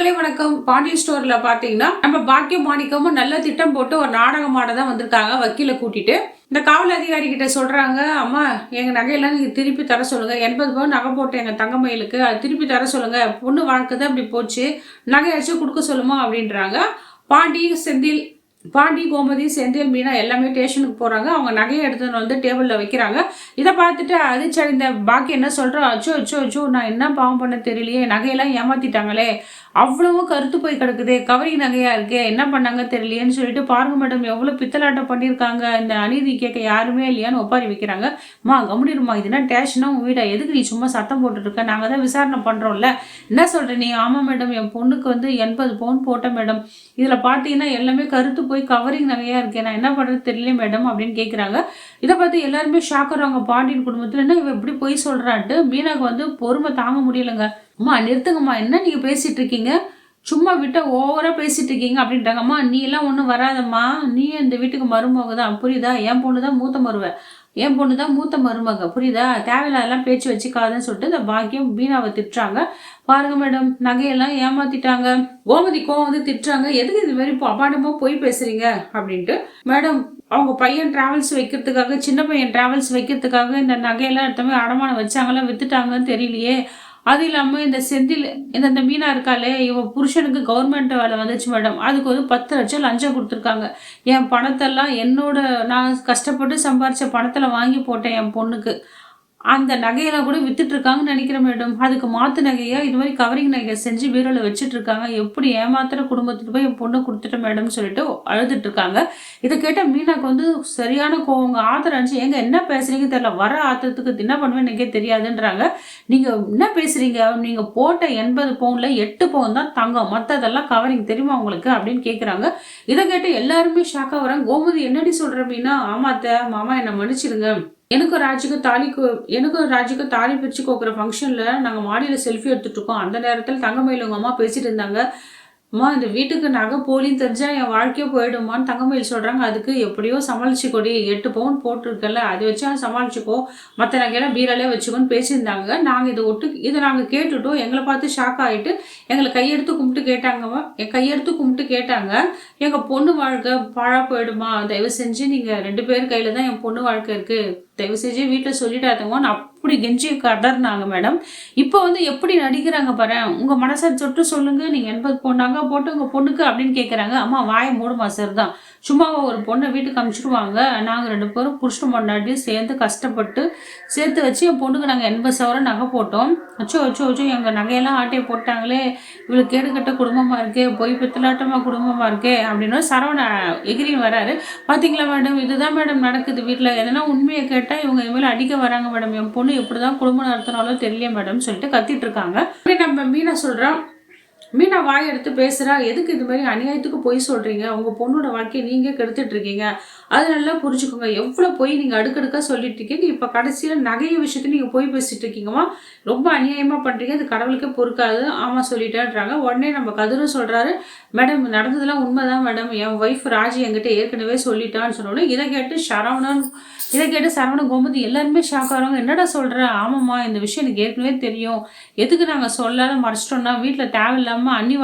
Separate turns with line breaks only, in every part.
மக்களே வணக்கம். பாண்டியன் ஸ்டோர்ல பாத்தீங்கன்னா நம்ம பாக்கியம் மாணிக்கமும் நல்ல திட்டம் போட்டு ஒரு நாடகமாட தான் வந்திருக்காங்க. வக்கீல கூட்டிட்டு இந்த காவல் அதிகாரி கிட்ட சொல்றாங்க, அம்மா எங்க நகையெல்லாம் நீங்க திருப்பி தர சொல்லுங்க. 80 பவுன் நகை போட்டு எங்க தங்கமயிலுக்கு அது திருப்பி தர சொல்லுங்க. பொண்ணு வாழ்க்கை தான் இப்படி போச்சு, நகையாச்சும் கொடுக்க சொல்லுமா அப்படின்றாங்க. பாண்டி, கோமதி, செந்தில், மீனா எல்லாமே ஸ்டேஷனுக்கு போறாங்க. அவங்க நகையை எடுத்துன்னு வந்து டேபிள்ல வைக்கிறாங்க. இதை பார்த்துட்டு அதிர்ச்சடைந்த பாக்கி என்ன சொல்றா, அச்சோ அச்சோ அச்சோ நான் என்ன பாவம் பண்ண தெரியலையே, நகையெல்லாம் ஏமாத்திட்டாங்களே, அவ்வளவும் கருத்து போய் கிடக்குது, கவரி நகையா இருக்கே, என்ன பண்ணாங்க தெரியலையேன்னு சொல்லிட்டு பாருங்க மேடம் எவ்வளவு பித்தலாட்டம் பண்ணியிருக்காங்க, இந்த அநீதி கேட்க யாருமே இல்லையான்னு ஒப்பாரி வைக்கிறாங்க. மா கம்முனிருமா, இதுனா டேஷனா உன் வீடா, எதுக்கு நீ சும்மா சத்தம் போட்டுட்டு இருக்க, நாங்க தான் விசாரணை பண்றோம்ல, என்ன சொல்ற நீ? ஆமா மேடம், என் பொண்ணுக்கு வந்து 80 பவுன் போட்டேன் மேடம், இதுல பாத்தீங்கன்னா எல்லாமே கருத்து போய் கவரிங் நகையா இருக்கேன், நான் என்ன பண்றது தெரியல மேடம் அப்படின்னு கேட்குறாங்க. இதை பார்த்து எல்லாருமே ஷாக் ஆகிறாங்க. பாண்டியன் குடும்பத்துல என்ன இவ எப்படி போய் சொல்றான்ட்டு மீனாக்கு வந்து பொறுமை தாங்க முடியலங்க. அம்மா நிறுத்துங்கம்மா, என்ன நீங்க பேசிட்டு இருக்கீங்க, சும்மா விட்டா ஓவரா பேசிட்டு இருக்கீங்க அப்படின்ட்டாங்க. அம்மா நீ எல்லாம் ஒன்றும் வராதம்மா, நீ இந்த வீட்டுக்கு மருமக தான் புரியுதா, என் பொண்ணு தான் மூத்த மருவ, என் பொண்ணு தான் மூத்த மருமக புரியுதா, தேவையில்லாதெல்லாம் பேச்சு வச்சுக்காதுன்னு சொல்லிட்டு இந்த பாக்கியம் மீனாவை திட்டுறாங்க. பாருங்க மேடம் நகையெல்லாம் ஏமாத்திட்டாங்க. கோமதி கோவம் வந்து திட்டுறாங்க, எதுக்கு இது மாதிரி அபாண்டமா போய் பேசுறீங்க அப்படின்ட்டு. மேடம் அவங்க பையன் டிராவல்ஸ் வைக்கிறதுக்காக, சின்ன பையன் டிராவல்ஸ் வைக்கிறதுக்காக இந்த நகையெல்லாம் எடுத்தவங்க அடமானம் வச்சாங்களா வித்துட்டாங்கன்னு தெரியலையே, அது இல்லாமல் இந்த செந்தில் இந்த மீனா இருக்காளே, இவ புருஷனுக்கு கவர்மெண்ட் வேலை வந்துச்சு மேடம், அதுக்கு ஒரு 10 லட்சம் லஞ்சம் கொடுத்துருக்காங்க. என் பணத்தெல்லாம் நான் கஷ்டப்பட்டு சம்பாரிச்ச பணத்தில் வாங்கி போட்டேன் என் பொண்ணுக்கு, அந்த நகையெல்லாம் கூட வித்துட்டு இருக்காங்கன்னு நினைக்கிறேன் மேடம். அதுக்கு மாத்து நகையா இது மாதிரி கவரிங் நகையை செஞ்சு வீரோல வச்சுட்டு இருக்காங்க. எப்படி ஏமாத்திர குடும்பத்துக்கு போய் என் பொண்ணு கொடுத்துட்ட மேடம் சொல்லிட்டு அழுதுட்டு இருக்காங்க. இதை கேட்ட மீனாக்கு வந்து சரியான கோவங்க. ஆத்திரம் அடிச்சு, எங்க என்ன பேசுறீங்க தெரியல, வர ஆத்திரத்துக்கு என்ன பண்ணுவேன்னு எனக்கே தெரியாதுன்றாங்க. நீங்க என்ன பேசுறீங்க, நீங்க போட்ட 80 பவுன்ல 8 பவுன் தான் தங்கம், மற்றதெல்லாம் கவரிங் தெரியுமா உங்களுக்கு அப்படின்னு கேட்குறாங்க. இதை கேட்டு எல்லாருமே ஷாக்கா வராங்க. கோமதி என்னடி சொல்ற மீனா, ஆமாத்த மாமா என்னை மன்னிச்சிடுங்க, எனக்கும் ராஜுக்கு தாலி பிரிச்சு கோக்குற ஃபங்க்ஷன்ல நாங்கள் மாடியில் செல்ஃபி எடுத்துட்டு இருக்கோம். அந்த நேரத்தில் தங்கமயில் உங்க அம்மா பேசிட்டு இருந்தாங்க. அம்மா இந்த வீட்டுக்கு நகை போலின்னு தெரிஞ்சா என் வாழ்க்கையே போயிடுமான்னு தங்கமயில் சொல்றாங்க. அதுக்கு எப்படியோ சமாளிச்சுக்கோடி, 8 பவுன் போட்டிருக்கல அதை வச்சு சமாளிச்சுக்கோ, மற்ற நகையெல்லாம் பீராலே வச்சுக்கோன்னு பேசியிருந்தாங்க. நாங்கள் இதை நாங்கள் கேட்டுட்டோம். எங்களை பார்த்து ஷாக் ஆகிட்டு எங்களை கையெடுத்து கும்பிட்டு கேட்டாங்க, எங்கள் பொண்ணு வாழ்க்கை பாழா போயிடுமா, தயவு செஞ்சு நீங்கள் 2 பேர் கையில் தான் என் பொண்ணு வாழ்க்கை இருக்குது, தயவு செஞ்சு வீட்டில் சொல்லிட்டாதவங்க அப்படி கெஞ்சி கதர்னாங்க மேடம். இப்போ வந்து எப்படி நடிக்கிறாங்க பாரு, உங்க மனசை தொட்டு சொல்லுங்க, நீங்க 80 பொண்ணாங்க போட்டு உங்க பொண்ணுக்கு அப்படின்னு கேட்குறாங்க. அம்மா வாயை மூடுமா சார் தான், சும்மாவா ஒரு பொண்ணை வீட்டுக்கு அனுப்பிச்சிடுவாங்க, நாங்கள் 2 பேரும் புருஷன் பொண்டாட்டியும் சேர்ந்து கஷ்டப்பட்டு சேர்த்து வச்சு என் பொண்ணுக்கு நாங்கள் 80 சவரம் நகை போட்டோம். அச்சோ அச்சோ அச்சோ எங்கள் நகையெல்லாம் ஆட்டையை போட்டாங்களே, இவளுக்கு கேடுகட்ட குடும்பமாக இருக்கே, பொய் பித்தலாட்டமாக குடும்பமாக இருக்கே அப்படின்னு சரவண எகிரின்னு வராரு. பார்த்தீங்களா மேடம், இதுதான் மேடம் நடக்குது வீட்டில், எதனா உண்மையை கேட்டால் இவங்க இனிமேல் அடிக்க வராங்க மேடம், என் பொண்ணு எப்படிதான் குடும்பம் நடத்தினாலும் தெரியல மேடம் சொல்லிட்டு கத்திட்டு இருக்காங்க. நம்ம மீனா சொல்கிறோம், மீனா வாய் எடுத்து பேசுறா, எதுக்கு இது மாதிரி அநியாயத்துக்கு பொய் சொல்றீங்க, உங்க பொண்ணோட வாழ்க்கையை நீங்க கெடுத்துட்டு இருக்கீங்க, அது நல்லா புரிஞ்சுக்கோங்க, எவ்வளவு பொய் நீங்க அடுக்கடுக்கா சொல்லிட்டு இருக்கீங்க, இப்ப கடைசியில நகைய விஷயத்துல நீங்க பொய் பேசிட்டு இருக்கீங்கம்மா, ரொம்ப அநியாயமா பண்றீங்க, அது கடவுளுக்கே பொறுக்காது, ஆமா சொல்லிட்டேன்றாங்க. உடனே நம்ம கதிரும் சொல்றாரு, மேடம் நடந்ததெல்லாம் உண்மைதான் மேடம், என் ஒய்ஃப் ராஜி என்கிட்ட ஏற்கனவே சொல்லிட்டான்னு சொன்னோட இதை கேட்டு சரவணன் கோமதி எல்லாருமே ஷாக் ஆகிறாங்க. என்னடா சொல்ற, ஆமாம்மா இந்த விஷயம் எனக்கு ஏற்கனவே தெரியும், எதுக்கு நாங்கள் சொல்லாத மறைச்சிட்டோம்னா வீட்டில் தேவையில்லாம அன்னி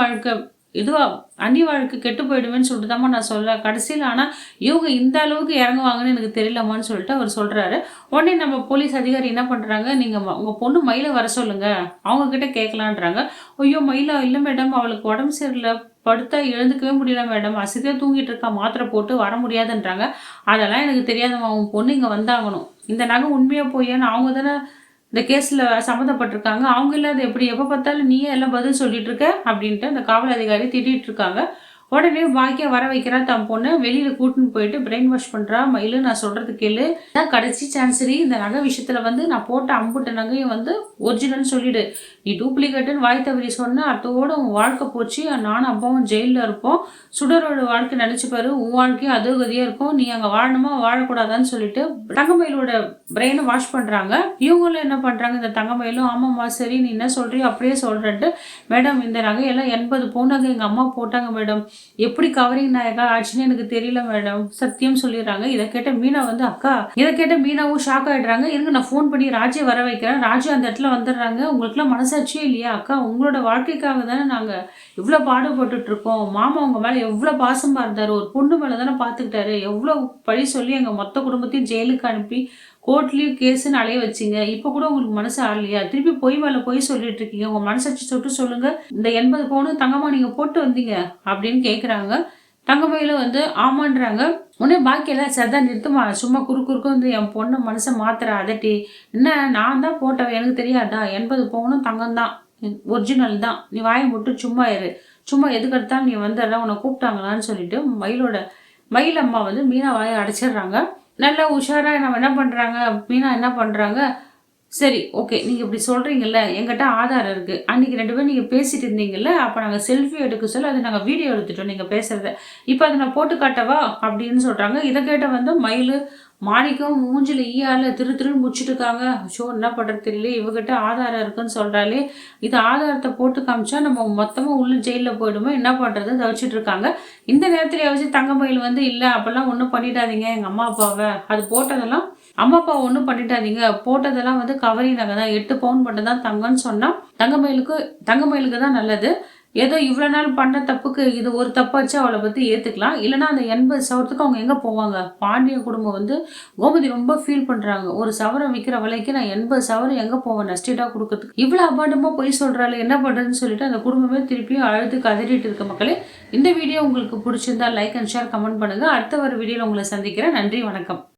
வாழ்க்கை கெட்டு போயிடுவேன்னு சொல்லிட்டு தாம்மா நான் சொல்ல கடைசியில், ஆனால் இவங்க இந்த அளவுக்கு இறங்குவாங்கன்னு எனக்கு தெரியலம்மான்னு சொல்லிட்டு அவர் சொல்றாரு. உடனே நம்ம போலீஸ் அதிகாரி என்ன பண்றாங்க, நீங்க உங்க பொண்ணு மயில வர சொல்லுங்க, அவங்க கிட்ட கேட்கலான்றாங்க. ஐயோ மயிலா, இல்லை மேடம் அவளுக்கு உடம்பு சரியில்லை, படுத்தா எழுந்துக்கவே முடியல மேடம், அசதியாக தூங்கிட்டு இருக்கா, மாத்திரை போட்டு வர முடியாதுன்றாங்க. அதெல்லாம் எனக்கு தெரியாதம்மா, அவங்க பொண்ணு இங்கே வந்தாகணும், இந்த நகை உண்மையாக போயான்னு அவங்க தானே இந்த கேஸில் சம்மந்தப்பட்டிருக்காங்க, அவங்க இல்லாத எப்படி, எப்போ பார்த்தாலும் நீயே எல்லாம் பதில் சொல்லிட்டு இருக்க அப்படின்ட்டு அந்த காவல் அதிகாரி திட்டிகிட்டு இருக்காங்க. உடனே பாக்கியா வர வைக்கிறா தன் பொண்ணை, வெளியில கூட்டின்னு போயிட்டு பிரெயின் வாஷ் பண்றா. மயிலு நான் சொல்றது கேளு, கடைசி சான்சரி, இந்த நகை விஷயத்துல வந்து நான் போட்ட அம்புட்ட நகையும் வந்து ஒரிஜினல் சொல்லிடு, நீ டூப்ளிகேட்டுன்னு வாய் தவறி சொன்ன அத்தோட உன் வாழ்க்கை போச்சு, நானும் அப்பாவும் ஜெயிலில் இருப்போம், சுடரோட வாழ்க்கை நினைச்சு பாரு, உன் வாழ்க்கையும் அதோ கதியா இருக்கும், நீ அங்க வாழணுமா வாழக்கூடாதான்னு சொல்லிட்டு தங்கமயிலோட பிரெயினை வாஷ் பண்றாங்க. இவங்களும் என்ன பண்றாங்க, இந்த தங்கமயிலும் ஆமாம்மா சரி நீ என்ன சொல்றியோ அப்படியே சொல்றேன்ட்டு, மேடம் இந்த நகையெல்லாம் 80 பவுன் நகை எங்க அம்மா போட்டாங்க மேடம், எப்படி கவரிங் நாயகா ஆச்சுன்னு எனக்கு தெரியல மேடம், சத்தியம் சொல்லிடுறாங்க. இதை கேட்ட மீனா வந்து அக்கா, இதை கேட்ட மீனாவும் ஷாக் ஆயிடுறாங்க. இருங்க நான் ஃபோன் பண்ணி ராஜியை வர வைக்கிறேன். ராஜி அந்த இடத்துல வந்துடுறாங்க. உங்களுக்குலாம் மனசாட்சியே இல்லையா அக்கா? உங்களோட வாழ்க்கைக்காக தானே நாங்கள் இவ்வளோ பாடுபட்டுட்டு இருக்கோம். மாமா உங்க மேலே எவ்வளோ பாசமாக இருந்தார். ஒரு பொண்ணு மேலே தானே பார்த்துக்கிட்டாரு. எவ்வளோ பழி சொல்லி எங்கள் மொத்த குடும்பத்தையும் ஜெயிலுக்கு அனுப்பி கோர்ட்லேயும் கேஸுன்னு அலைய வச்சிங்க. இப்போ கூட உங்களுக்கு மனசு ஆறலையா? திருப்பி பொய் மேலே பொய் சொல்லிட்டு இருக்கீங்க. உங்கள் மனசாட்சி தொட்டு சொல்லுங்க. இந்த 80 பவுன் தங்கமா நீங்கள் போட்டு வந்தீங்க அப்படின்னு கேட்குறாங்க. தங்கமயில வந்து ஆமான்றாங்க. உடனே பாக்கியெல்லாம் சரிதான் நிறுத்துமா, சும்மா குறுக்கு வந்து என் பொண்ணு மனசை மாத்திர அதட்டி, என்ன நான் தான் போட்டவன் எனக்கு தெரியாதா? 80 பவுனும் தங்கம் தான், ஒரிஜினல் தான். நீ வாயை மட்டும் சும்மா இரு. சும்மா எதுக்கு எடுத்தாலும் நீ வந்துடுற, உன்னை கூப்பிட்டாங்களான்னு சொல்லிட்டு மயில் அம்மா வந்து மீனா வாயை அடைச்சிடுறாங்க. நல்லா உஷாராக நம்ம என்ன பண்ணுறாங்க, மீனா என்ன பண்ணுறாங்க, சரி ஓகே நீங்கள் இப்படி சொல்கிறீங்கல்ல, எங்கிட்ட ஆதாரம் இருக்குது. அன்றைக்கி 2 பேரும் நீங்கள் பேசிட்டு இருந்தீங்கல்ல, அப்போ நாங்கள் செல்ஃபி எடுக்க சொல்ல அதை நாங்கள் வீடியோ எடுத்துட்டோம் நீங்கள் பேசுகிறத. இப்போ அதை நான் போட்டு காட்டவா அப்படின்னு சொல்கிறாங்க. இதை கேட்ட வந்து மயில் மாணிக்கம் மூஞ்சில் ஈயால திருன்னு முடிச்சுட்டு இருக்காங்க. ஷோ என்ன பண்ணுறது தெரியல, இவகிட்ட ஆதாரம் இருக்குன்னு சொல்கிறாலே, இது ஆதாரத்தை போட்டு காமிச்சா நம்ம மொத்தமாக உள்ள ஜெயிலில் போயிடுமோ, என்ன பண்ணுறது தவிச்சிட்டு இருக்காங்க. இந்த நேரத்தில் வச்சு தங்கமயில் வந்து இல்லை அப்போல்லாம் ஒன்றும் பண்ணிடாதீங்க எங்கள் அம்மா அப்பாவை, அது போட்டதெல்லாம் அம்மா அப்பா ஒன்றும் பண்ணிட்டாதீங்க, போட்டதெல்லாம் வந்து கவரி நகை தான், 8 பவுன் மட்டும் தான் தங்கம்னு சொன்னால் தங்கமயிலுக்கு தான் நல்லது. ஏதோ இவ்வளோ நாள் பண்ண தப்புக்கு இது ஒரு தப்பாச்சு அவளை பற்றி ஏற்றுக்கலாம். இல்லைனா அந்த 80 சவரத்துக்கு அவங்க எங்கே போவாங்க? பாண்டிய குடும்பம் வந்து கோமதி ரொம்ப ஃபீல் பண்ணுறாங்க. ஒரு சவரம் விற்கிற விலைக்கு நான் 80 சவரம் எங்கே போவேன் நஷ்டீடாக கொடுக்கறதுக்கு? இவ்வளோ அபாண்டமாக போய் சொல்கிறாள், என்ன பண்ணுறதுன்னு சொல்லிட்டு அந்த குடும்பமே திருப்பியும் அழுது கதறிட்டு இருக்க மக்களே. இந்த வீடியோ உங்களுக்கு பிடிச்சிருந்தா லைக் அண்ட் ஷேர் கமெண்ட் பண்ணுங்கள். அடுத்த ஒரு வீடியோவில் உங்களை சந்திக்கிறேன். நன்றி, வணக்கம்.